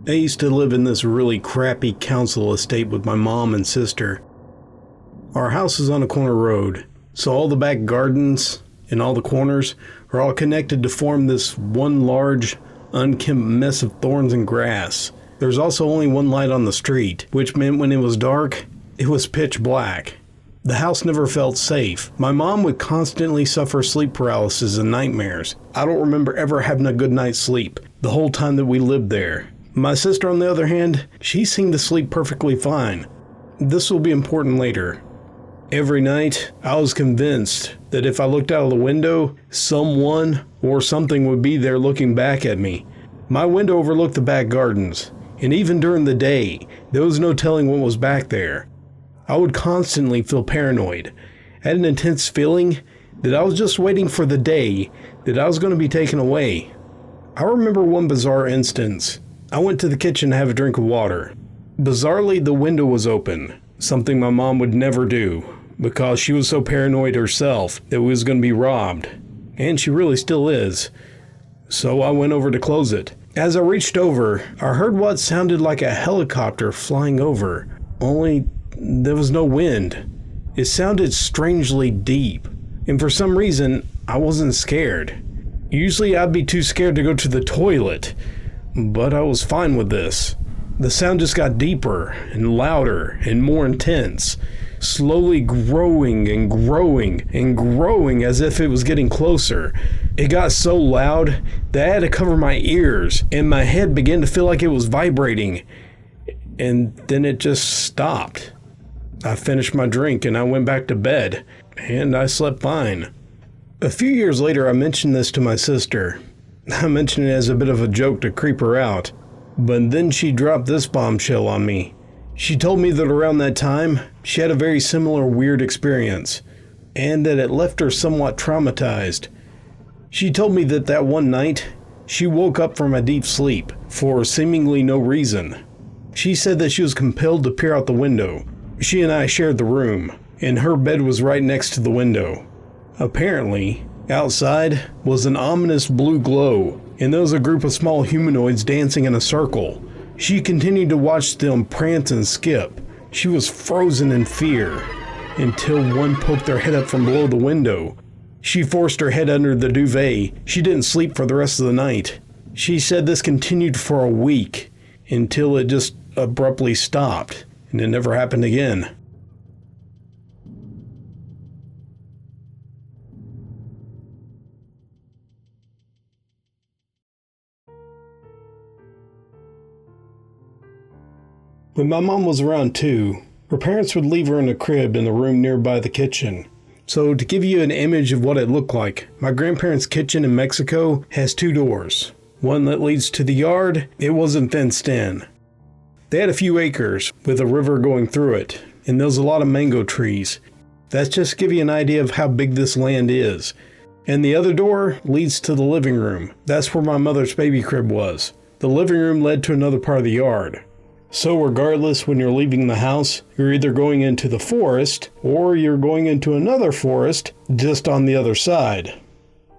I used to live in this really crappy council estate with my mom and sister. Our house is on a corner road, so all the back gardens and all the corners are all connected to form this one large, unkempt mess of thorns and grass. There's also only one light on the street, which meant when it was dark, it was pitch black. The house never felt safe. My mom would constantly suffer sleep paralysis and nightmares. I don't remember ever having a good night's sleep the whole time that we lived there. My sister, on the other hand, she seemed to sleep perfectly fine. This will be important later. Every night, I was convinced that if I looked out of the window, someone or something would be there looking back at me. My window overlooked the back gardens, and even during the day, there was no telling what was back there. I would constantly feel paranoid. I had an intense feeling that I was just waiting for the day that I was going to be taken away. I remember one bizarre instance. I went to the kitchen to have a drink of water. Bizarrely, the window was open, something my mom would never do, because she was so paranoid herself that we was going to be robbed. And she really still is. So I went over to close it. As I reached over, I heard what sounded like a helicopter flying over, only there was no wind. It sounded strangely deep, and for some reason, I wasn't scared. Usually I'd be too scared to go to the toilet, but I was fine with this. The sound just got deeper and louder and more intense, slowly growing and growing and growing as if it was getting closer. It got so loud that I had to cover my ears, and my head began to feel like it was vibrating, and then it just stopped. I finished my drink and I went back to bed, and I slept fine. A few years later, I mentioned this to my sister. I mentioned it as a bit of a joke to creep her out, but then she dropped this bombshell on me. She told me that around that time, she had a very similar weird experience, and that it left her somewhat traumatized. She told me that that one night, she woke up from a deep sleep for seemingly no reason. She said that she was compelled to peer out the window. She and I shared the room, and her bed was right next to the window. Apparently, outside was an ominous blue glow, and there was a group of small humanoids dancing in a circle. She continued to watch them prance and skip. She was frozen in fear, until one poked their head up from below the window. She forced her head under the duvet. She didn't sleep for the rest of the night. She said this continued for a week, until it just abruptly stopped, and it never happened again. When my mom was around 2, her parents would leave her in a crib in the room nearby the kitchen. So to give you an image of what it looked like, my grandparents' kitchen in Mexico has 2 doors. One that leads to the yard, it wasn't fenced in. They had a few acres with a river going through it, and there was a lot of mango trees. That's just to give you an idea of how big this land is. And the other door leads to the living room. That's where my mother's baby crib was. The living room led to another part of the yard. So regardless, when you're leaving the house, you're either going into the forest or you're going into another forest just on the other side.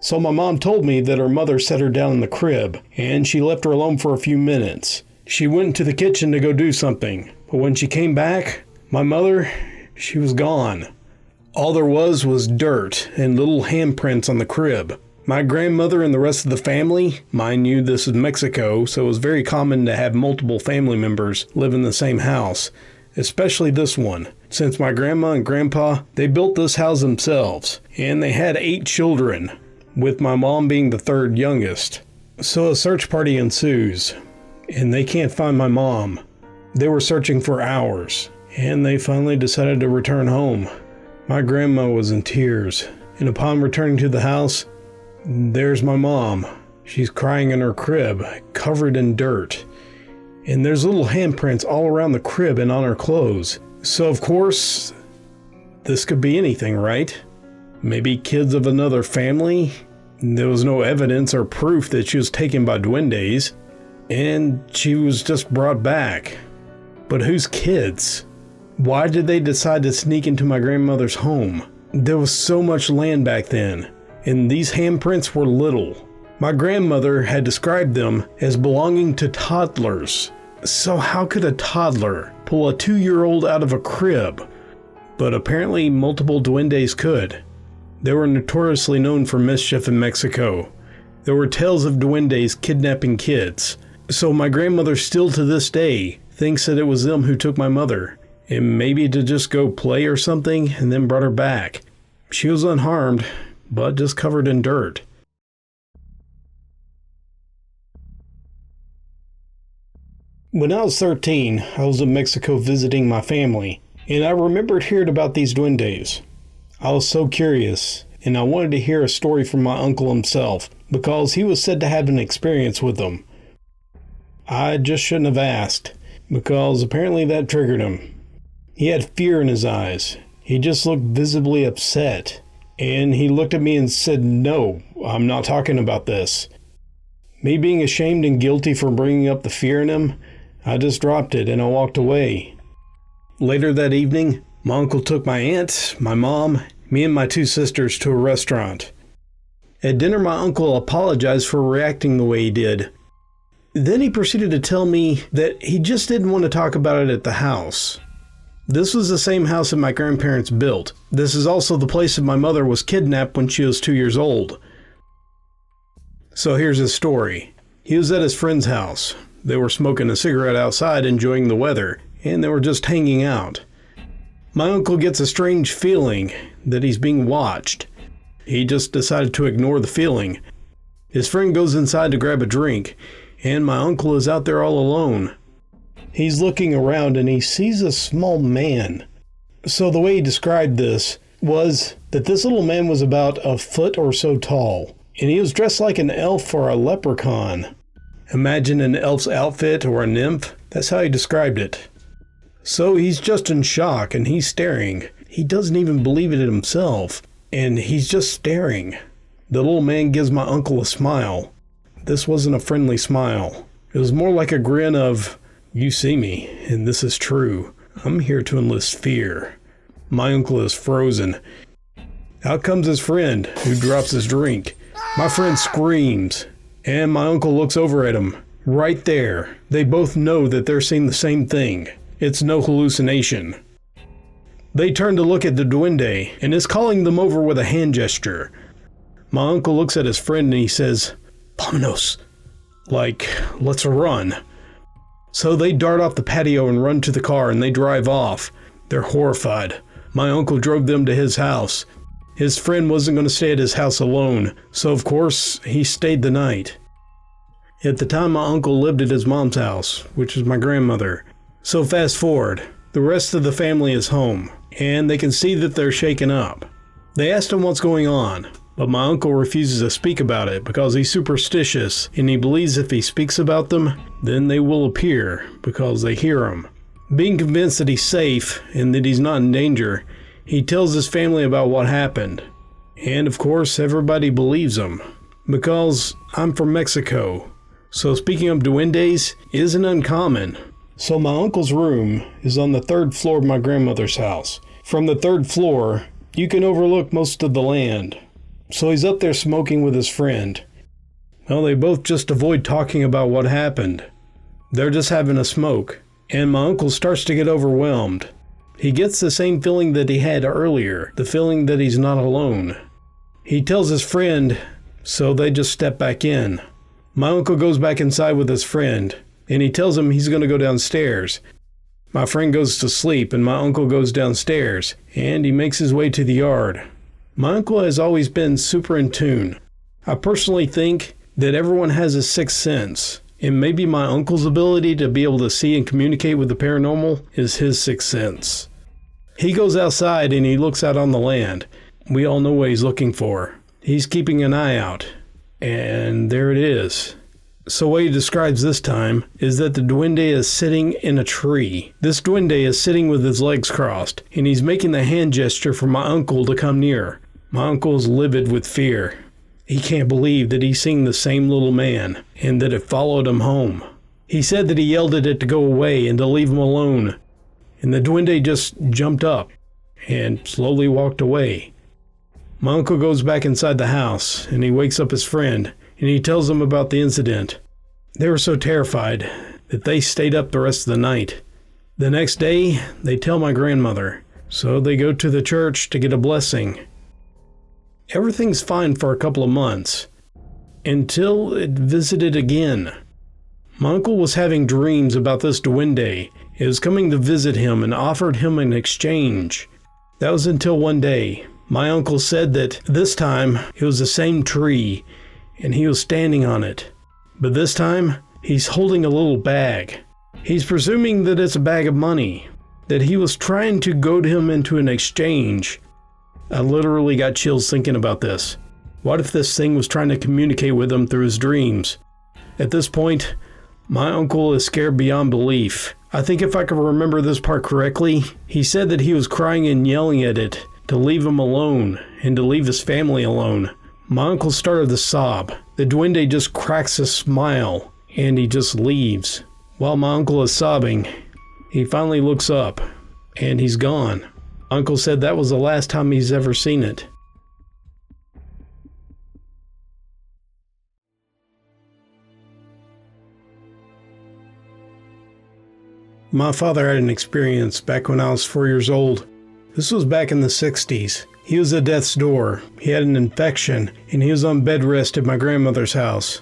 So my mom told me that her mother set her down in the crib and she left her alone for a few minutes. She went into the kitchen to go do something, but when she came back, my mother, she was gone. All there was dirt and little handprints on the crib. My grandmother and the rest of the family, mind you, this is Mexico, so it was very common to have multiple family members live in the same house, especially this one. Since my grandma and grandpa, they built this house themselves, and they had 8 children, with my mom being the 3rd youngest. So a search party ensues, and they can't find my mom. They were searching for hours, and they finally decided to return home. My grandma was in tears, and upon returning to the house, there's my mom. She's crying in her crib, covered in dirt. And there's little handprints all around the crib and on her clothes. So of course, this could be anything, right? Maybe kids of another family? There was no evidence or proof that she was taken by Duendes, and she was just brought back. But whose kids? Why did they decide to sneak into my grandmother's home? There was so much land back then. And these handprints were little. My grandmother had described them as belonging to toddlers. So how could a toddler pull a 2-year-old out of a crib? But apparently multiple duendes could. They were notoriously known for mischief in Mexico. There were tales of duendes kidnapping kids. So my grandmother still to this day thinks that it was them who took my mother, and maybe to just go play or something and then brought her back. She was unharmed, but just covered in dirt. When I was 13, I was in Mexico visiting my family, and I remembered hearing about these duendes. I was so curious, and I wanted to hear a story from my uncle himself, because he was said to have an experience with them. I just shouldn't have asked, because apparently that triggered him. He had fear in his eyes. He just looked visibly upset, and he looked at me and said, "No, I'm not talking about this." Me being ashamed and guilty for bringing up the fear in him, I just dropped it and I walked away. Later that evening, my uncle took my aunt, my mom, me and my 2 sisters to a restaurant. At dinner, my uncle apologized for reacting the way he did. Then he proceeded to tell me that he just didn't want to talk about it at the house. This was the same house that my grandparents built. This is also the place that my mother was kidnapped when she was 2 years old. So here's his story. He was at his friend's house. They were smoking a cigarette outside, enjoying the weather, and they were just hanging out. My uncle gets a strange feeling that he's being watched. He just decided to ignore the feeling. His friend goes inside to grab a drink, and my uncle is out there all alone. He's looking around and he sees a small man. So the way he described this was that this little man was about a foot or so tall, and he was dressed like an elf or a leprechaun. Imagine an elf's outfit or a nymph. That's how he described it. So he's just in shock and he's staring. He doesn't even believe it himself. And he's just staring. The little man gives my uncle a smile. This wasn't a friendly smile. It was more like a grin of, "You see me, and this is true. I'm here to enlist fear." My uncle is frozen. Out comes his friend, who drops his drink. My friend screams. And my uncle looks over at him. Right there. They both know that they're seeing the same thing. It's no hallucination. They turn to look at the duende and is calling them over with a hand gesture. My uncle looks at his friend and he says, "Vámonos." Like, let's run. So they dart off the patio and run to the car and they drive off. They're horrified. My uncle drove them to his house. His friend wasn't going to stay at his house alone, so of course he stayed the night. At the time, my uncle lived at his mom's house, which is my grandmother. So fast forward, the rest of the family is home, and they can see that they're shaken up. They asked him what's going on, but my uncle refuses to speak about it because he's superstitious, and he believes if he speaks about them, then they will appear because they hear him. Being convinced that he's safe and that he's not in danger, he tells his family about what happened. And of course, everybody believes him. Because I'm from Mexico. So speaking of duendes isn't uncommon. So my uncle's room is on the 3rd floor of my grandmother's house. From the 3rd floor, you can overlook most of the land. So he's up there smoking with his friend. Well, they both just avoid talking about what happened. They're just having a smoke. And my uncle starts to get overwhelmed. He gets the same feeling that he had earlier, the feeling that he's not alone. He tells his friend, so they just step back in. My uncle goes back inside with his friend, and he tells him he's going to go downstairs. My friend goes to sleep, and my uncle goes downstairs, and he makes his way to the yard. My uncle has always been super in tune. I personally think that everyone has a sixth sense, and maybe my uncle's ability to be able to see and communicate with the paranormal is his sixth sense. He goes outside and he looks out on the land. We all know what he's looking for. He's keeping an eye out. And there it is. So what he describes this time is that the duende is sitting in a tree. This duende is sitting with his legs crossed, and he's making the hand gesture for my uncle to come near. My uncle is livid with fear. He can't believe that he's seeing the same little man, and that it followed him home. He said that he yelled at it to go away and to leave him alone. And the duende just jumped up and slowly walked away. My uncle goes back inside the house and he wakes up his friend and he tells them about the incident. They were so terrified that they stayed up the rest of the night. The next day, they tell my grandmother, so they go to the church to get a blessing. Everything's fine for a couple of months, until it visited again. My uncle was having dreams about this duende. It was coming to visit him and offered him an exchange. That was until one day. My uncle said that this time it was the same tree and he was standing on it. But this time he's holding a little bag. He's presuming that it's a bag of money, that he was trying to goad him into an exchange. I literally got chills thinking about this. What if this thing was trying to communicate with him through his dreams? At this point, my uncle is scared beyond belief. I think if I can remember this part correctly, he said that he was crying and yelling at it to leave him alone and to leave his family alone. My uncle started to sob. The duende just cracks a smile and he just leaves. While my uncle is sobbing, he finally looks up and he's gone. Uncle said that was the last time he's ever seen it. My father had an experience back when I was 4 years old. This was back in the 60s. He was at death's door. He had an infection and he was on bed rest at my grandmother's house.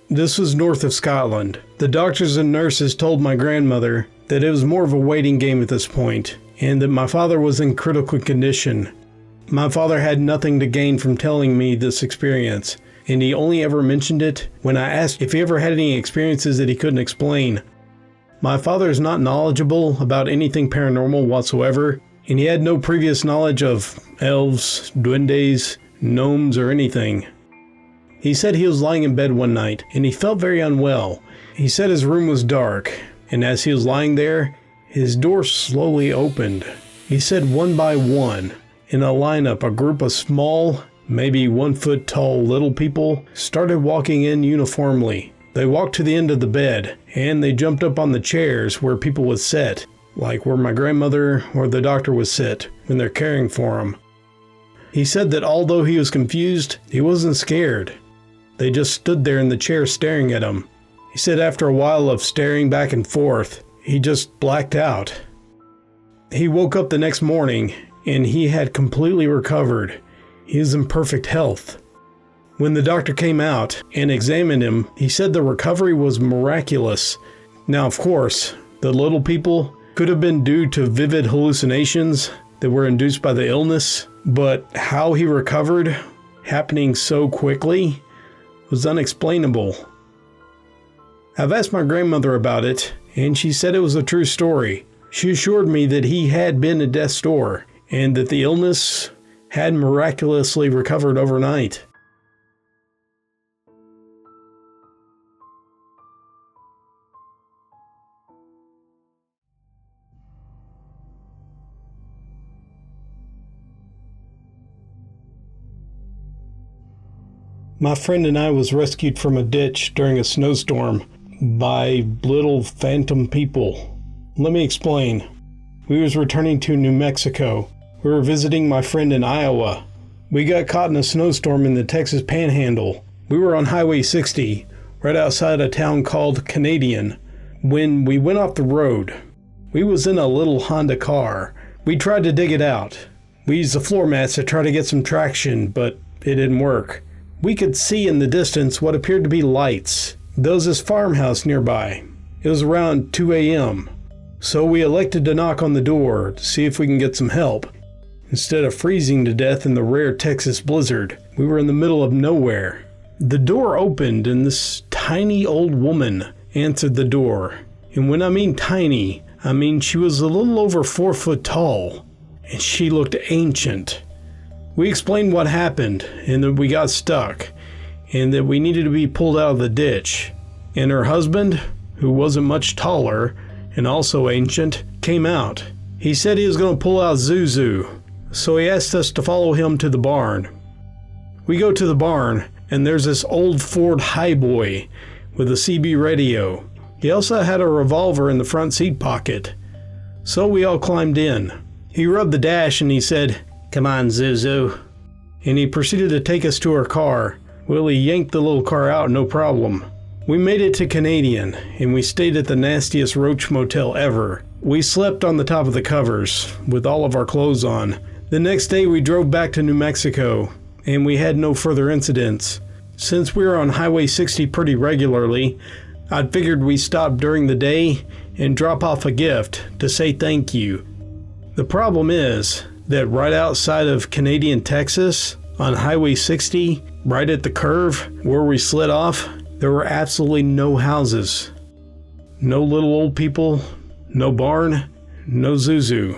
This was north of Scotland. The doctors and nurses told my grandmother that it was more of a waiting game at this point and that my father was in critical condition. My father had nothing to gain from telling me this experience, and he only ever mentioned it when I asked if he ever had any experiences that he couldn't explain. My father is not knowledgeable about anything paranormal whatsoever, and he had no previous knowledge of elves, duendes, gnomes, or anything. He said he was lying in bed one night, and he felt very unwell. He said his room was dark, and as he was lying there, his door slowly opened. He said one by one, in a lineup, a group of small, maybe 1 foot tall little people started walking in uniformly. They walked to the end of the bed, and they jumped up on the chairs where people would sit, like where my grandmother or the doctor would sit when they're caring for him. He said that although he was confused, he wasn't scared. They just stood there in the chair staring at him. He said after a while of staring back and forth, he just blacked out. He woke up the next morning, and he had completely recovered. He was in perfect health. When the doctor came out and examined him, he said the recovery was miraculous. Now, of course, the little people could have been due to vivid hallucinations that were induced by the illness, but how he recovered, happening so quickly, was unexplainable. I've asked my grandmother about it, and she said it was a true story. She assured me that he had been at death's door, and that the illness had miraculously recovered overnight. My friend and I was rescued from a ditch during a snowstorm by little phantom people. Let me explain. We was returning to New Mexico. We were visiting my friend in Iowa. We got caught in a snowstorm in the Texas Panhandle. We were on Highway 60, right outside a town called Canadian. When we went off the road, we was in a little Honda car. We tried to dig it out. We used the floor mats to try to get some traction, but it didn't work. We could see in the distance what appeared to be lights. There was this farmhouse nearby. It was around 2 a.m. So we elected to knock on the door to see if we can get some help. Instead of freezing to death in the rare Texas blizzard, we were in the middle of nowhere. The door opened and this tiny old woman answered the door. And when I mean tiny, I mean she was a little over 4 foot tall, and she looked ancient. We explained what happened and that we got stuck and that we needed to be pulled out of the ditch. And her husband, who wasn't much taller and also ancient, came out. He said he was going to pull out Zuzu, so he asked us to follow him to the barn. We go to the barn and there's this old Ford Highboy with a CB radio. He also had a revolver in the front seat pocket. So we all climbed in. He rubbed the dash and he said, "Come on, Zuzu." And he proceeded to take us to our car. Well, he yanked the little car out, no problem. We made it to Canadian, and we stayed at the nastiest roach motel ever. We slept on the top of the covers, with all of our clothes on. The next day we drove back to New Mexico, and we had no further incidents. Since we were on Highway 60 pretty regularly, I figured we'd stop during the day and drop off a gift to say thank you. The problem is that right outside of Canadian, Texas, on Highway 60, right at the curve where we slid off, there were absolutely no houses. No little old people, no barn, no Zuzu.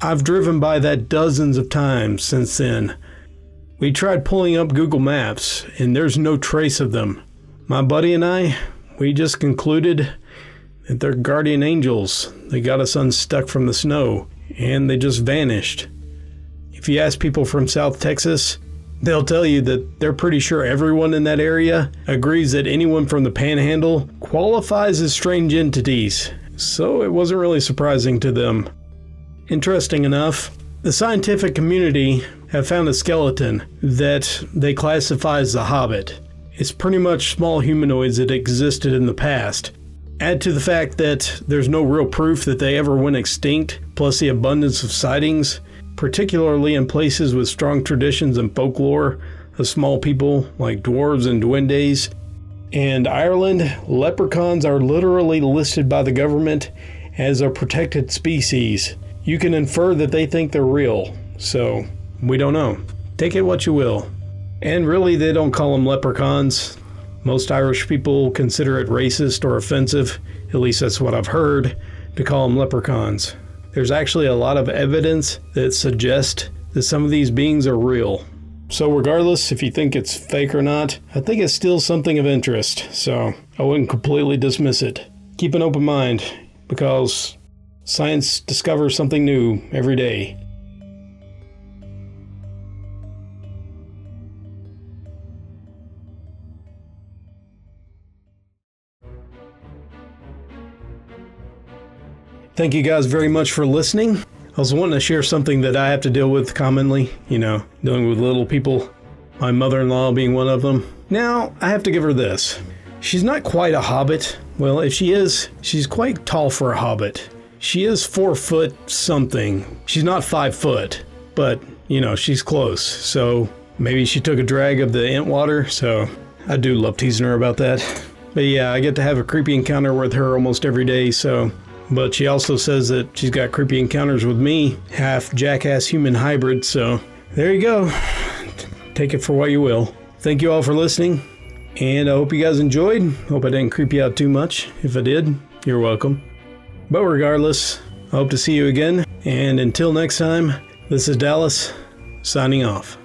I've driven by that dozens of times since then. We tried pulling up Google Maps, and there's no trace of them. My buddy and I, we just concluded that they're guardian angels. They got us unstuck from the snow, and they just vanished. If you ask people from South Texas, they'll tell you that they're pretty sure everyone in that area agrees that anyone from the Panhandle qualifies as strange entities, so it wasn't really surprising to them. Interesting enough, the scientific community have found a skeleton that they classify as the Hobbit. It's pretty much small humanoids that existed in the past. Add to the fact that there's no real proof that they ever went extinct, plus the abundance of sightings, particularly in places with strong traditions and folklore of small people like dwarves and duendes. And Ireland, leprechauns are literally listed by the government as a protected species. You can infer that they think they're real, so we don't know. Take it what you will. And really, they don't call them leprechauns. Most Irish people consider it racist or offensive, at least that's what I've heard, to call them leprechauns. There's actually a lot of evidence that suggests that some of these beings are real. So regardless if you think it's fake or not, I think it's still something of interest, so I wouldn't completely dismiss it. Keep an open mind, because science discovers something new every day. Thank you guys very much for listening. I was wanting to share something that I have to deal with commonly, dealing with little people, my mother-in-law being one of them. Now, I have to give her this. She's not quite a hobbit. Well, if she is, she's quite tall for a hobbit. She is 4 foot something. She's not 5 foot, but, she's close. So maybe she took a drag of the ant water, so I do love teasing her about that. But yeah, I get to have a creepy encounter with her almost every day, so... But she also says that she's got creepy encounters with me, half jackass human hybrid, so there you go. Take it for what you will. Thank you all for listening, and I hope you guys enjoyed. Hope I didn't creep you out too much. If I did, you're welcome. But regardless, I hope to see you again, and until next time, this is Dallas, signing off.